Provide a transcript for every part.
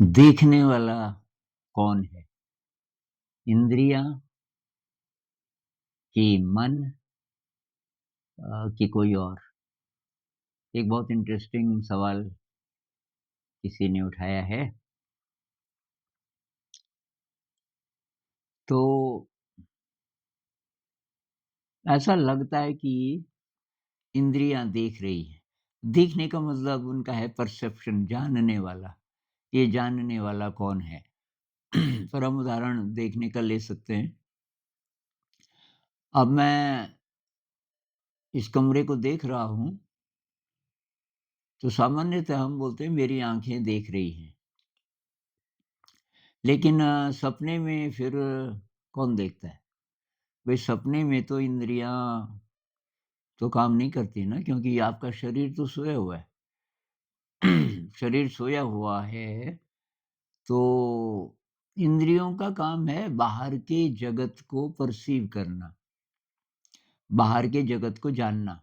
देखने वाला कौन है? इंद्रियाँ कि मन कि कोई और? एक बहुत इंटरेस्टिंग सवाल किसी ने उठाया है। तो ऐसा लगता है कि इंद्रियाँ देख रही हैं। देखने का मतलब उनका है परसेप्शन, जानने वाला। ये जानने वाला कौन है? पर हम उदाहरण देखने का ले सकते हैं। अब मैं इस कमरे को देख रहा हूँ, तो सामान्यतः हम बोलते हैं मेरी आँखें देख रही हैं। लेकिन सपने में फिर कौन देखता है? भई सपने में तो इंद्रियाँ तो काम नहीं करती ना, क्योंकि आपका शरीर तो सोया हुआ है। शरीर सोया हुआ है, तो इंद्रियों का काम है बाहर के जगत को पर्सीव करना, बाहर के जगत को जानना।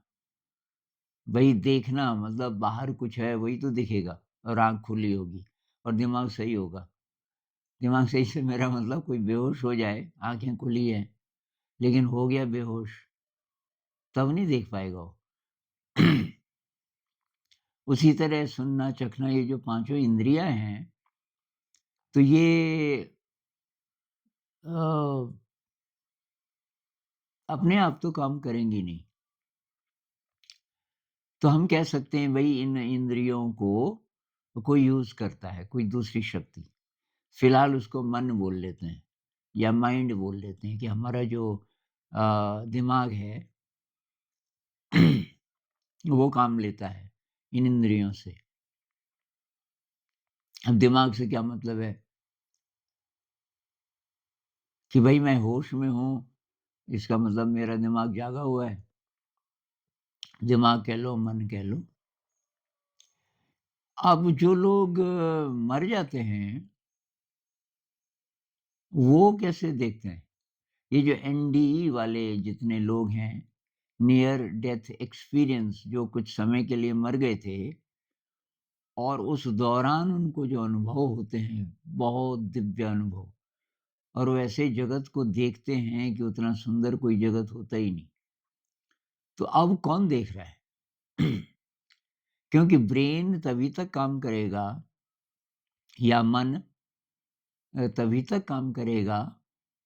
भई देखना मतलब बाहर कुछ है वही तो दिखेगा और आँख खुली होगी और दिमाग सही होगा। दिमाग सही से मेरा मतलब कोई बेहोश हो जाए, आँखें खुली हैं, लेकिन हो गया बेहोश, तब नहीं देख पाएगा वो। उसी तरह सुनना, चखना ये जो पाँचों इंद्रियाँ हैं, तो ये अ, अपने आप तो काम करेंगी नहीं। तो हम कह सकते हैं भई इन इंद्रियों को कोई यूज़ करता है, कोई दूसरी शक्ति। फिलहाल उसको मन बोल लेते हैं या माइंड बोल लेते हैं कि हमारा जो दिमाग है वो काम लेता है इन इंद्रियों से। अब दिमाग से क्या मतलब है कि भई मैं होश में हूँ, इसका मतलब मेरा दिमाग जागा हुआ है। दिमाग कह लो, मन कह लो। अब जो लोग मर जाते हैं, वो कैसे देखते हैं? ये जो एनडीई वाले जितने लोग हैं, नियर डेथ एक्सपीरियंस जो कुछ समय के लिए मर गए थे और उस दौरान उनको जो अनुभव होते हैं, बहुत दिव्य अनुभव और वो ऐसे जगत को देखते हैं कि उतना सुंदर कोई जगत होता ही नहीं। तो अब कौन देख रहा है? क्योंकि ब्रेन तभी तक काम करेगा या मन तभी तक काम करेगा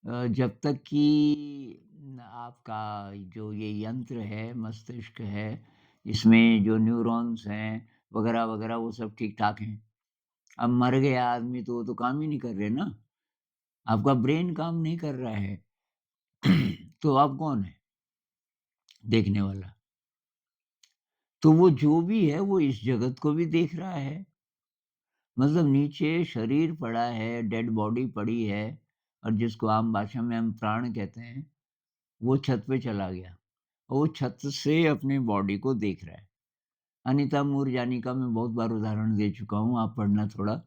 जब तक कि आपका जो ये यंत्र है, मस्तिष्क है, इसमें जो न्यूरॉन्स हैं वगैरह-वगैरह वो सब ठीक-ठाक हैं। अब मर गया आदमी तो वो तो काम ही नहीं कर रहे ना, आपका ब्रेन काम नहीं कर रहा है। तो अब कौन है देखने वाला? तो वो जो भी है वो इस जगत को भी देख रहा है। मतलब नीचे शरीर पड़ा है, डेड बॉडी पड़ी है और जिसको आम भाषा में हम प्राण कहते हैं, वो छत पे चला गया। और वो छत से अपने बॉडी को देख रहा है। अनीता मूरजानी का मैं बहुत बार उदाहरण दे चुका हूँ, आप पढ़ना थोड़ा।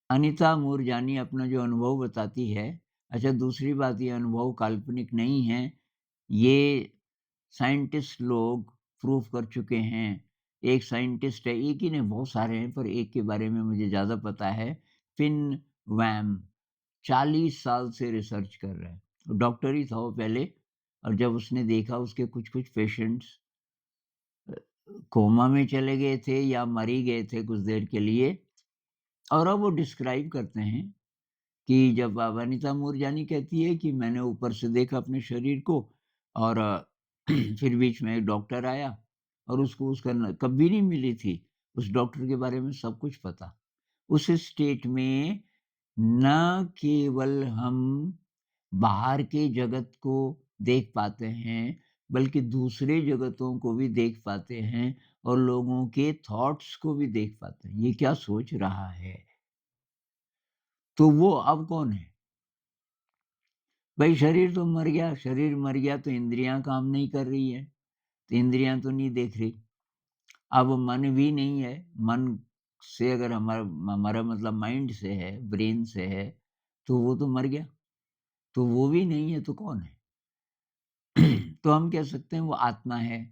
अनीता मूरजानी अपना जो अनुभव बताती है, अच्छा दूसरी बात ये अनुभव काल्पनिक नहीं है, ये साइंटिस्ट लोग प्रूव कर चुके हैं। एक साइंटिस्ट है, एक ही नहीं बहुत सारे हैं पर एक के बारे में मुझे ज़्यादा पता है, फिन वैम 40 साल से रिसर्च कर रहा है। डॉक्टर ही था वो पहले और जब उसने देखा उसके कुछ-कुछ पेशेंट्स कोमा में चले गए थे या मर ही गए थे कुछ देर के लिए और अब वो डिस्क्राइब करते हैं कि जब वनिता मूरजानी कहती है कि मैंने ऊपर से देखा अपने शरीर को और फिर बीच में एक डॉक्टर आया और उसको उसका न कभी नहीं मिली थी। उस डॉक्टर के बारे में सब कुछ पता। उस स्टेट में न केवल हम बाहर के जगत को देख पाते हैं, बल्कि दूसरे जगतों को भी देख पाते हैं और लोगों के थॉट्स को भी देख पाते हैं। ये क्या सोच रहा है? तो वो अब कौन है? भई शरीर मर गया तो इंद्रियाँ काम नहीं कर रही है, तो इंद्रियाँ तो नहीं देख रही। अब मन भी नहीं है, मन से अगर हमारा हमारा मतलब माइंड से है, ब्रेन से है, तो वो तो मर गया। तो वो भी नहीं है तो कौन है? तो हम कह सकते हैं वो आत्मा है।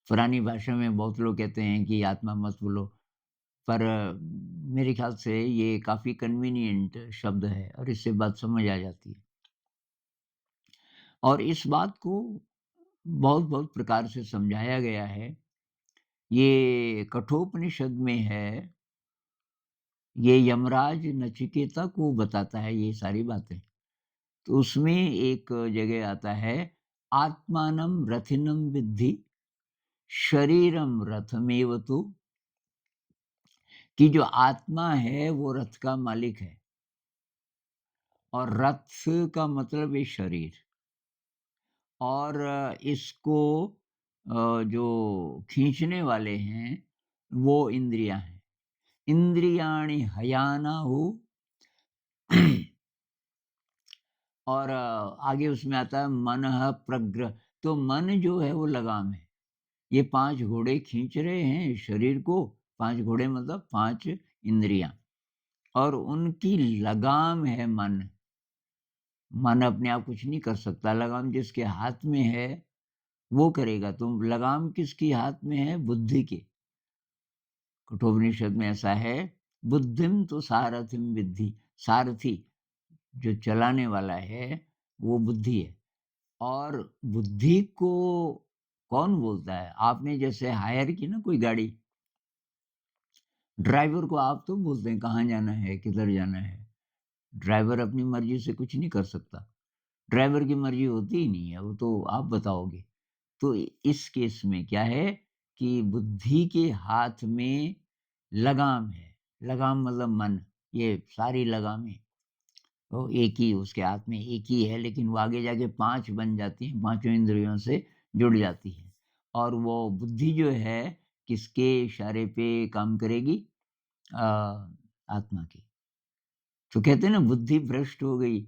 पुरानी भाषा में बहुत लोग कहते हैं कि आत्मा मत बोलो, पर मेरे ख़्याल से ये काफ़ी कन्वीनिएंट शब्द है और इससे बात समझ आ जाती है। और इस बात को बहुत-बहुत प्रकार से समझाया गया है। ये कठोपनिषद में है, ये यमराज नचिकेता को बताता है ये सारी बातें। तो उसमें एक जगह आता है, आत्मानं रथिनं विद्धि शरीरं रथमेव तु, कि जो आत्मा है वो रथ का मालिक है और रथ का मतलब है शरीर। और इसको जो खींचने वाले हैं वो इंद्रियाँ हैं। इंद्रियाणि हयानाहु और आगे उसमें आता है मनः प्रग्रह, तो मन जो है वो लगाम है। ये 5 घोड़े खींच रहे हैं शरीर को, 5 घोड़े मतलब 5 इंद्रियाँ और उनकी लगाम है मन। मन अपने आप कुछ नहीं कर सकता, लगाम जिसके हाथ में है वो करेगा। तो लगाम किसकी हाथ में है? बुद्धि के। कठोपनिषद में ऐसा है, बुद्धिम तो सारथिम विद्धि, सारथी जो चलाने वाला है वो बुद्धि है। और बुद्धि को कौन बोलता है? आपने जैसे हायर की ना कोई गाड़ी, ड्राइवर को आप तो बोलते हैं कहाँ जाना है, किधर जाना है। ड्राइवर अपनी मर्ज़ी से कुछ नहीं कर सकता। ड्राइवर की मर्ज़ी होती ही नहीं है, वो तो आप बताओगे। तो इस केस में क्या है कि बुद्धि के हाथ में लगाम है। लगाम मतलब मन, ये सारी लगामें तो एक ही उसके हाथ में एक ही है, लेकिन वो आगे जाके 5 बन जाती हैं, पाँचों इंद्रियों से जुड़ जाती हैं। और वो बुद्धि जो है किसके इशारे पे काम करेगी? आत्मा की। तो कहते हैं ना बुद्धि भ्रष्ट हो गई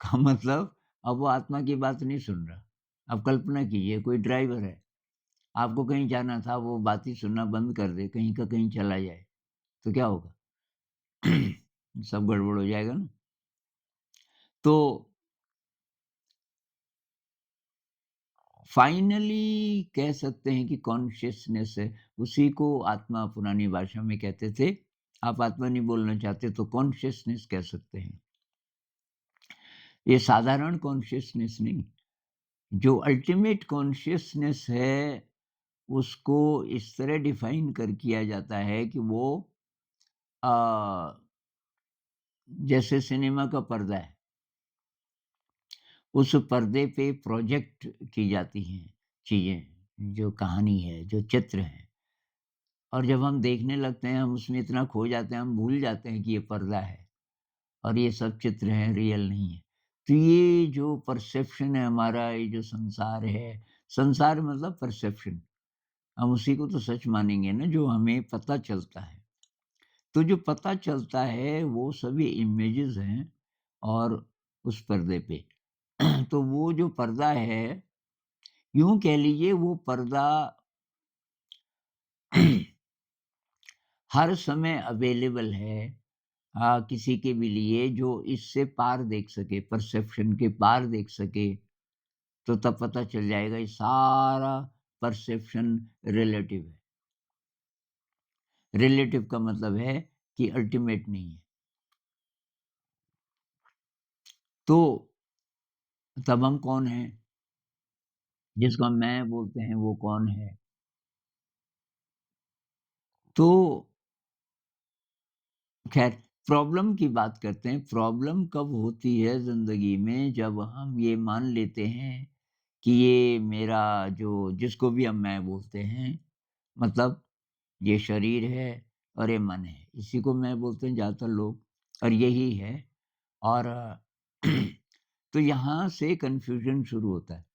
का मतलब अब वो आत्मा की बात नहीं सुन रहा। अब कल्पना कीजिए कोई ड्राइवर है, आपको कहीं जाना था, वो बात ही सुनना बंद कर दे, कहीं का कहीं चला जाए, तो क्या होगा? सब गड़बड़ हो जाएगा ना। तो फाइनली कह सकते हैं कि कॉन्शियसनेस है, उसी को आत्मा पुरानी भाषा में कहते थे। आप आत्मा नहीं बोलना चाहते तो कॉन्शियसनेस कह सकते हैं। ये साधारण कॉन्शियसनेस नहीं, जो अल्टीमेट कॉन्शियसनेस है, उसको इस तरह डिफाइन कर किया जाता है कि वो अ, जैसे सिनेमा का पर्दा है, उस पर्दे पे प्रोजेक्ट की जाती हैं चीज़ें, जो कहानी है, जो चित्र है। और जब हम देखने लगते हैं, हम उसमें इतना खो जाते हैं, हम भूल जाते हैं कि ये पर्दा है और ये सब चित्र हैं, रियल नहीं है। तो ये जो परसेप्शन है हमारा, ये जो संसार है, संसार मतलब परसेप्शन, हम उसी को तो सच मानेंगे ना जो हमें पता चलता है। तो जो पता चलता है वो सभी इमेजेस हैं और उस पर्दे पे। तो वो जो पर्दा है, यूँ कह लीजिए वो पर्दा हर समय अवेलेबल है किसी के भी लिए जो इससे पार देख सके, परसेप्शन के पार देख सके, तो तब पता चल जाएगा ये सारा परसेप्शन रिलेटिव है। रिलेटिव का मतलब है कि अल्टीमेट नहीं है। तो तब हम कौन हैं? जिसको हम मैं बोलते हैं वो कौन है? तो ख़ैर प्रॉब्लम की बात करते हैं। प्रॉब्लम कब होती है ज़िंदगी में जब हम ये मान लेते हैं कि ये मेरा जो जिसको भी हम मैं बोलते हैं, मतलब ये शरीर है और ये मन है। इसी को मैं बोलते हैं ज़्यादातर लोग और यही है। और तो यहाँ से कन्फ्यूज़न शुरू होता है।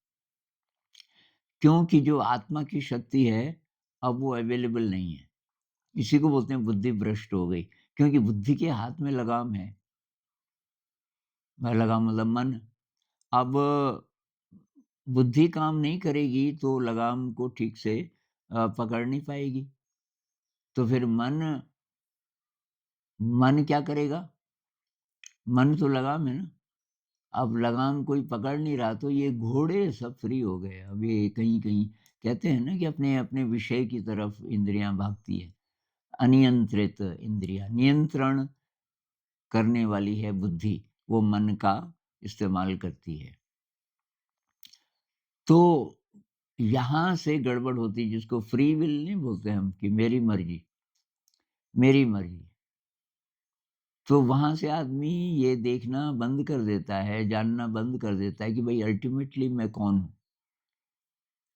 क्योंकि जो आत्मा की शक्ति है, अब वो अवेलेबल नहीं है। इसी को बोलते हैं बुद्धि भ्रष्ट हो गई, क्योंकि बुद्धि के हाथ में लगाम है। लगाम मतलब मन। अब बुद्धि काम नहीं करेगी तो लगाम को ठीक से पकड़ नहीं पाएगी। तो फिर मन क्या करेगा? मन तो लगाम है ना। अब लगाम कोई पकड़ नहीं रहा तो ये घोड़े सब फ्री हो गए। अब ये कहीं-कहीं कहते हैं ना कि अपने-अपने विषय की तरफ इंद्रियाँ भागती हैं। अनियंत्रित इंद्रियाँ, नियंत्रण करने वाली है बुद्धि, वो मन का इस्तेमाल करती है। तो यहाँ से गड़बड़ होती है जिसको फ्री विल नहीं बोलते हम कि मेरी मर्ज़ी, मेरी मर्ज़ी। तो वहाँ से आदमी ये देखना बंद कर देता है, जानना बंद कर देता है कि भई अल्टीमेटली मैं कौन हूँ?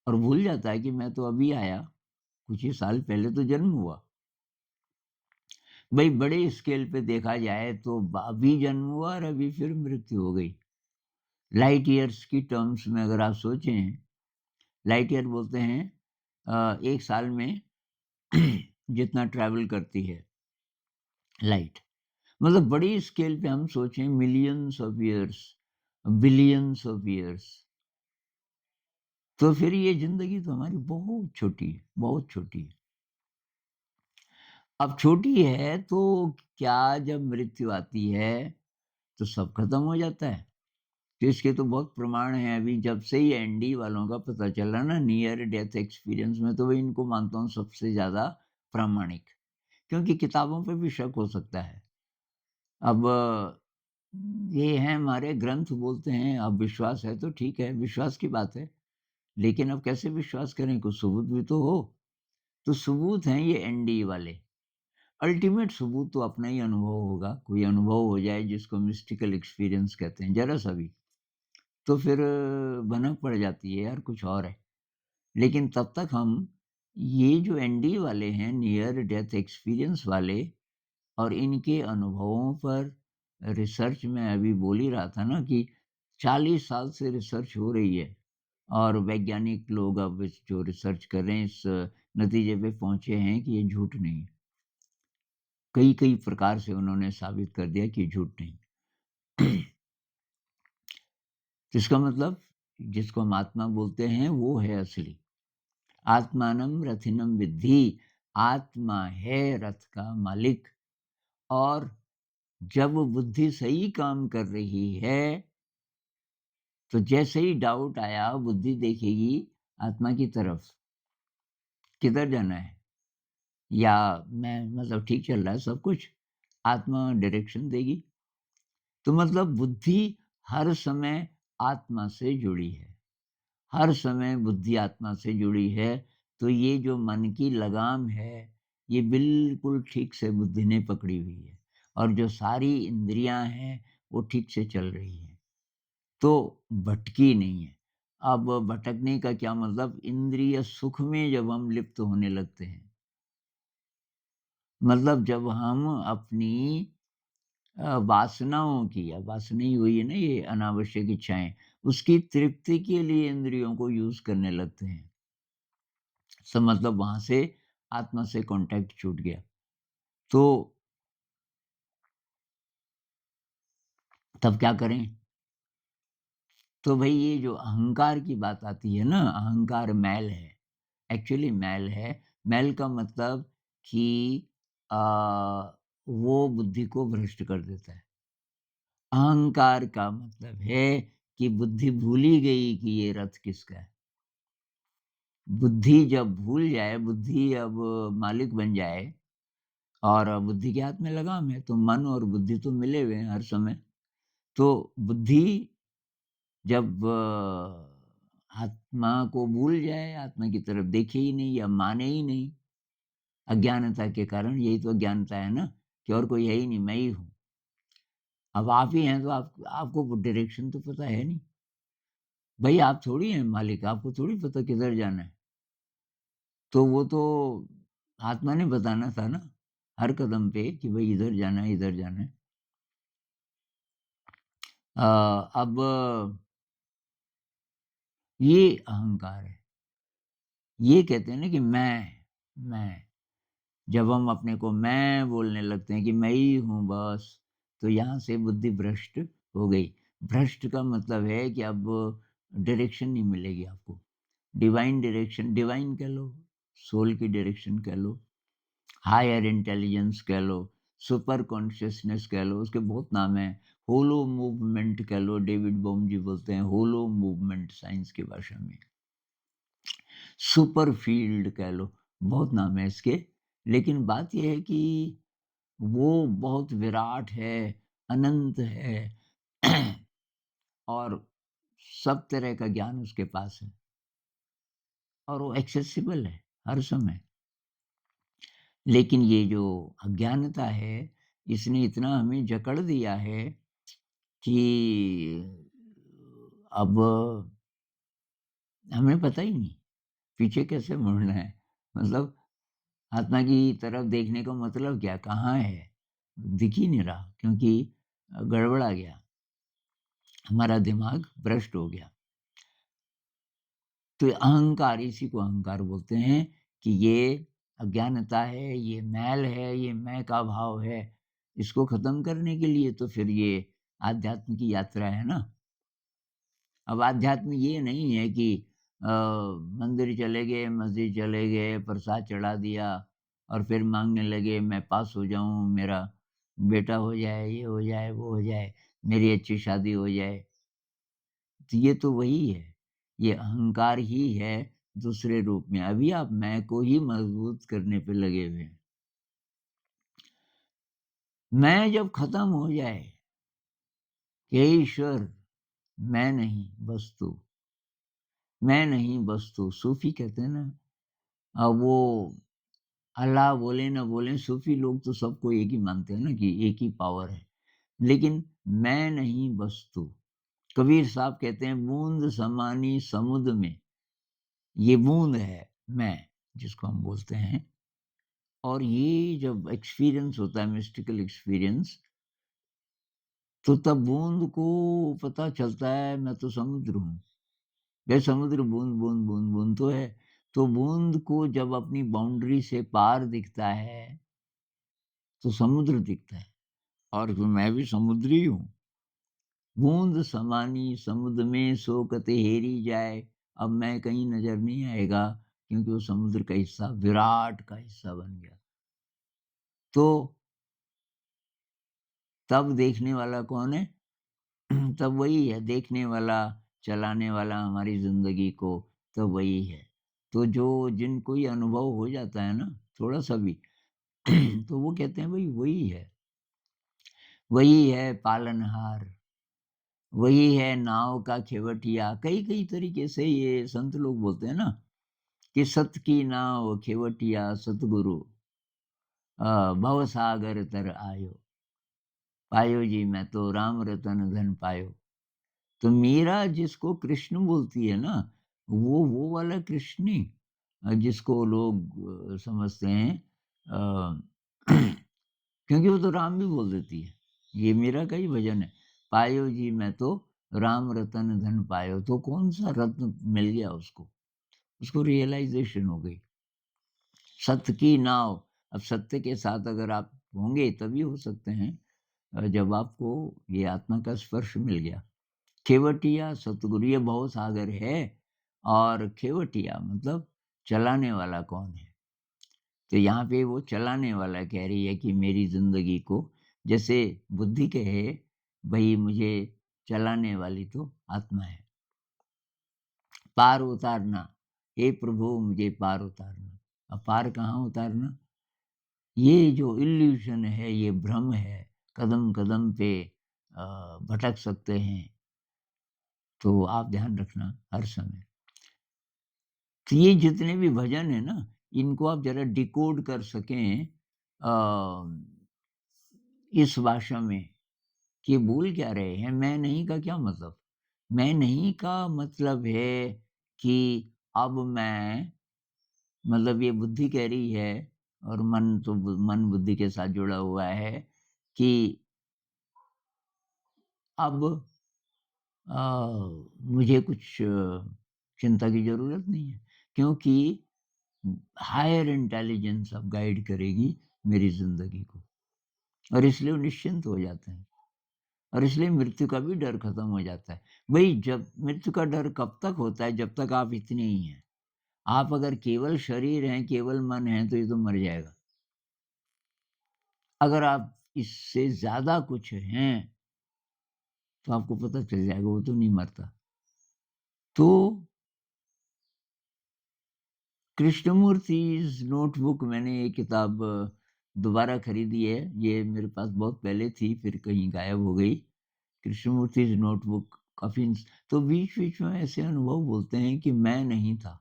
और भूल जाता है कि मैं तो अभी आया, कुछ ही साल पहले तो जन्म हुआ। भई बड़े स्केल पे देखा जाए तो अभी जन्म हुआ और अभी फिर मृत्यु हो गई। लाइट ईयर्स की टर्म्स में अगर आप सोचें, लाइट ईयर बोलते हैं 1 साल में जितना ट्रैवल करती है लाइट। मतलब बड़ी स्केल पे हम सोचें millions of years, billions of years, तो फिर ये ज़िंदगी तो हमारी बहुत छोटी है, बहुत छोटी है। अब छोटी है तो क्या जब मृत्यु आती है, तो सब खत्म हो जाता है? तो इसके तो बहुत प्रमाण हैं अभी जब से ही एनडी वालों का पता चला ना नियर डेथ एक्सपीरियंस में तो मैं इनको मानता हूँ सबसे ज़्यादा प्रामाणिक। क्योंकि किताबों पे भी शक हो सकता है। अब ये हैं हमारे ग्रंथ बोलते हैं, अब विश्वास है तो ठीक है, विश्वास की बात है। लेकिन अब कैसे विश्वास करें? कुछ सबूत भी तो हो। तो सबूत हैं ये एनडी वाले। अल्टीमेट सबूत तो अपना ही अनुभव होगा। कोई अनुभव हो जाए जिसको मिस्टिकल एक्सपीरियंस कहते हैं, ज़रा-सा भी, तो फिर भनक पड़ जाती है यार कुछ और है। लेकिन तब तक हम ये जो एनडी वाले हैं, नियर डेथ एक्सपीरियंस वाले, और इनके अनुभवों पर रिसर्च मैं अभी बोल ही रहा था ना कि 40 साल से रिसर्च हो रही है और वैज्ञानिक लोग अब इस जो रिसर्च कर रहे हैं इस नतीजे पे पहुँचे हैं कि ये झूठ नहीं है। कई-कई प्रकार से उन्होंने साबित कर दिया कि झूठ नहीं। तो इसका मतलब जिसको हम आत्मा बोलते हैं वो है असली। आत्मानं रथिनं विद्धि, आत्मा है रथ का मालिक। और जब बुद्धि सही काम कर रही है, तो जैसे ही डाउट आया बुद्धि देखेगी आत्मा की तरफ, किधर जाना है? या मैं मतलब ठीक चल रहा है सब कुछ? आत्मा डायरेक्शन देगी। तो मतलब बुद्धि हर समय आत्मा से जुड़ी है। हर समय बुद्धि आत्मा से जुड़ी है, तो ये जो मन की लगाम है, ये बिल्कुल ठीक से बुद्धि ने पकड़ी हुई है और जो सारी इंद्रियाँ हैं, वो ठीक से चल रही हैं, तो भटकी नहीं है। अब भटकने का क्या मतलब? इंद्रिय सुख में जब हम लिप्त होने लगते हैं, मतलब जब हम अपनी वासनाओं की, अब वासना ही हुई है ना ये अनावश्यक इच्छाएँ, उसकी तृप्ति के लिए इंद्रियों को यूज़ करने लगते हैं। सो मतलब वहाँ से आत्मा से कॉन्टैक्ट छूट गया। तो तब क्या करें? तो भई ये जो अहंकार की बात आती है ना, अहंकार मैल है, एक्चुअली मैल है। मैल का मतलब कि अ, वो बुद्धि को भ्रष्ट कर देता है। अहंकार का मतलब है कि बुद्धि भूल ही गई कि ये रथ किसका है। बुद्धि जब भूल जाए, बुद्धि अब मालिक बन जाए और बुद्धि के हाथ में लगाम है, तो मन और बुद्धि तो मिले हुए हैं हर समय। तो बुद्धि जब आत्मा को भूल जाए, आत्मा की तरफ देखे ही नहीं या माने ही नहीं, अज्ञानता के कारण, यही तो अज्ञानता है ना कि और कोई है ही नहीं, मैं ही हूँ। अब आप ही हैं तो आपको डायरेक्शन तो पता है नहीं। भई आप थोड़ी हैं मालिक, आपको थोड़ी पता किधर जाना है। तो वो तो आत्मा ने बताना था ना, हर कदम पे कि भई इधर जाना है, इधर जाना है। अब ये अहंकार है। ये कहते हैं ना कि मैं। जब हम अपने को मैं बोलने लगते हैं कि मैं ही हूँ बस, तो यहाँ से बुद्धि भ्रष्ट हो गई। भ्रष्ट का मतलब है कि अब डायरेक्शन नहीं मिलेगी आपको। डिवाइन डायरेक्शन, डिवाइन कह लो, सोल की डायरेक्शन कह लो, हायर इंटेलिजेंस कह लो, सुपर कॉन्शियसनेस कह लो, उसके बहुत नाम हैं। होलो मूवमेंट कह लो, डेविड बोम जी बोलते हैं होलो मूवमेंट साइंस की भाषा में। सुपर फील्ड कह लो, बहुत नाम है इसके। लेकिन बात ये है कि वो बहुत विराट है, अनंत है और सब तरह का ज्ञान उसके पास है और वो एक्सेसिबल है हर समय। लेकिन ये जो अज्ञानता है, इसने इतना हमें जकड़ दिया है कि अब हमें पता ही नहीं, पीछे कैसे मुड़ना है। मतलब आत्मा की तरफ देखने का मतलब क्या? कहाँ है? दिख ही नहीं रहा क्योंकि गड़बड़ा गया, हमारा दिमाग भ्रष्ट हो गया। तो ये अहंकार, इसी को अहंकार बोलते हैं कि ये अज्ञानता है, ये मैल है, ये मैं का भाव है। इसको खत्म करने के लिए तो फिर ये आध्यात्म की यात्रा है ना। अब आध्यात्म ये नहीं है कि मंदिर चले गए, मस्जिद चले गए, प्रसाद चढ़ा दिया और फिर माँगने लगे मैं पास हो जाऊँ, मेरा बेटा हो जाए, ये हो जाए, वो हो जाए, मेरी अच्छी शादी हो जाए। तो ये तो वही है, ये अहंकार ही है दूसरे रूप में। अभी आप मैं को ही मजबूत करने पे लगे हुए हैं। मैं जब खत्म हो जाए कि हे ईश्वर, मैं नहीं बस तू, मैं नहीं बस तू। सूफ़ी कहते हैं ना, वो अल्लाह बोले ना बोले, सूफ़ी लोग तो सबको एक ही मानते हैं ना कि एक ही पावर है। लेकिन मैं नहीं बस तू। कबीर साहब कहते हैं बूँद समानी समुद्र में, ये बूँद है मैं, जिसको हम बोलते हैं। और ये जब एक्सपीरियंस होता है, मिस्टिकल एक्सपीरियंस, तो तब बूँद को पता चलता है मैं तो समुद्र हूँ। ये समुद्र बूँद, बूँद, बूँद, बूँद तो है। तो बूँद को जब अपनी बाउंड्री से पार दिखता है, तो समुद्र दिखता है और फिर मैं भी समुद्री हूँ। बूँद समानी समुद्र में सो कत हेरी जाए। अब मैं कहीं नज़र नहीं आएगा क्योंकि वो समुद्र का हिस्सा, विराट का हिस्सा बन गया। तो तब देखने वाला कौन है? तब वही है देखने वाला, चलाने वाला हमारी ज़िंदगी को, तब वही है। तो जो जिनको ये अनुभव हो जाता है ना, थोड़ा-सा भी तो वो कहते हैं भई वही है पालनहार, वही है नाव का खेवटिया। कई-कई तरीके से ये संत लोग बोलते हैं ना कि सत की नाव खेवटिया सतगुरु भवसागर तर आयो, पायो जी मैं तो राम रतन धन पायो। तो मीरा जिसको कृष्ण बोलती है ना, वो वाला कृष्ण नहीं, जिसको लोग समझते हैं अ, क्योंकि वो तो राम भी बोल देती है। ये मीरा का ही भजन है, पायो जी मैं तो राम रतन धन पायो। तो कौन-सा रत्न मिल गया उसको? उसको रियलाइज़ेशन हो गई। सत्य की नाव, अब सत्य के साथ अगर आप होंगे तभी हो सकते हैं जब आपको ये आत्मा का स्पर्श मिल गया। खेवटिया सतगुरु, ये भवसागर है और खेवटिया मतलब चलाने वाला कौन है? तो यहाँ पे वो चलाने वाला कह रही है कि मेरी ज़िंदगी को, जैसे बुद्धि कहे भई मुझे चलाने वाली तो आत्मा है। पार उतारना, हे प्रभु मुझे पार उतारना। अब पार कहाँ उतारना? ये जो इल्यूज़न है, ये भ्रम है, कदम-कदम पे भटक सकते हैं, तो आप ध्यान रखना हर समय। तो ये जितने भी भजन हैं ना, इनको आप ज़रा डिकोड कर सकें इस भाषा में कि ये बोल क्या रहे हैं, मैं नहीं का क्या मतलब? मैं नहीं का मतलब है कि अब मैं, मतलब ये बुद्धि कह रही है और मन तो मन बुद्धि के साथ जुड़ा हुआ है कि अब अ, मुझे कुछ चिंता की ज़रूरत नहीं है क्योंकि हायर इंटेलिजेंस अब गाइड करेगी मेरी ज़िंदगी को, और इसलिए वो निश्चिंत हो जाते हैं और इसलिए मृत्यु का भी डर खत्म हो जाता है। भई जब मृत्यु का डर कब तक होता है? जब तक आप इतने ही हैं। आप अगर केवल शरीर हैं, केवल मन है तो ये तो मर जाएगा। अगर आप इससे ज़्यादा कुछ हैं, तो आपको पता चल जाएगा वो तो नहीं मरता। तो कृष्णमूर्तिज़ नोटबुक मैंने ये किताब दोबारा खरीदी है। ये मेरे पास बहुत पहले थी, फिर कहीं गायब हो गई। कृष्णमूर्तिज़ नोटबुक काफ़ी तो बीच-बीच में ऐसे अनुभव बोलते हैं कि मैं नहीं था।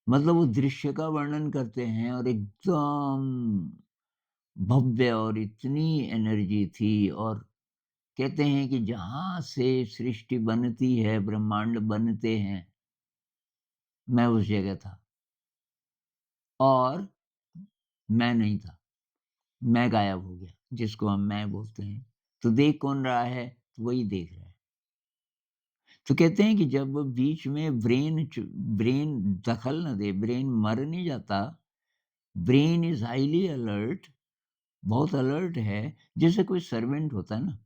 मतलब वो दृश्य का वर्णन करते हैं और एकदम भव्य और इतनी एनर्जी थी और कहते हैं कि जहाँ से सृष्टि बनती है, ब्रह्मांड बनते हैं, मैं उस जगह था और मैं नहीं था। मैं गायब हो गया, जिसको हम मैं बोलते हैं। तो देख कौन रहा है? तो वही देख रहा है। तो कहते हैं कि जब बीच में ब्रेन दखल ना दे, ब्रेन मर नहीं जाता, ब्रेन इज़ हाइली अलर्ट, बहुत अलर्ट है, जैसे कोई सर्वेंट होता है ना,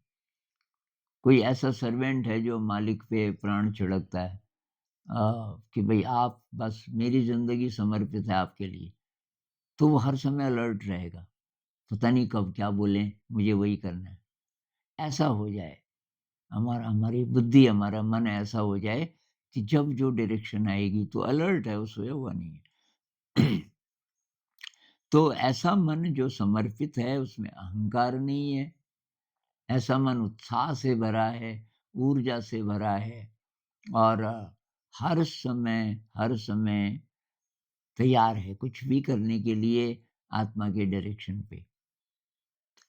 कोई ऐसा सर्वेंट है जो मालिक पे प्राण छिड़कता है कि भई आप बस मेरी ज़िंदगी समर्पित है आपके लिए, तो वो हर समय अलर्ट रहेगा। पता नहीं कब क्या बोलें, मुझे वही करना है। ऐसा हो जाए, हमारी बुद्धि, हमारा मन ऐसा हो जाए कि जब जो डायरेक्शन आएगी तो अलर्ट है, वो सोया हुआ नहीं है। तो ऐसा मन जो समर्पित है, उसमें अहंकार नहीं है, ऐसा मन उत्साह से भरा है, ऊर्जा से भरा है और हर समय तैयार है कुछ भी करने के लिए आत्मा के डायरेक्शन पे,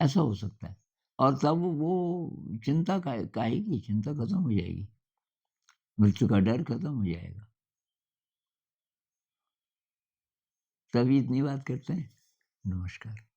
ऐसा हो सकता है। और तब वो चिंता काहे की चिंता खत्म हो जाएगी, मृत्यु का डर खत्म हो जाएगा। तभी इतनी बात करते हैं। नमस्कार।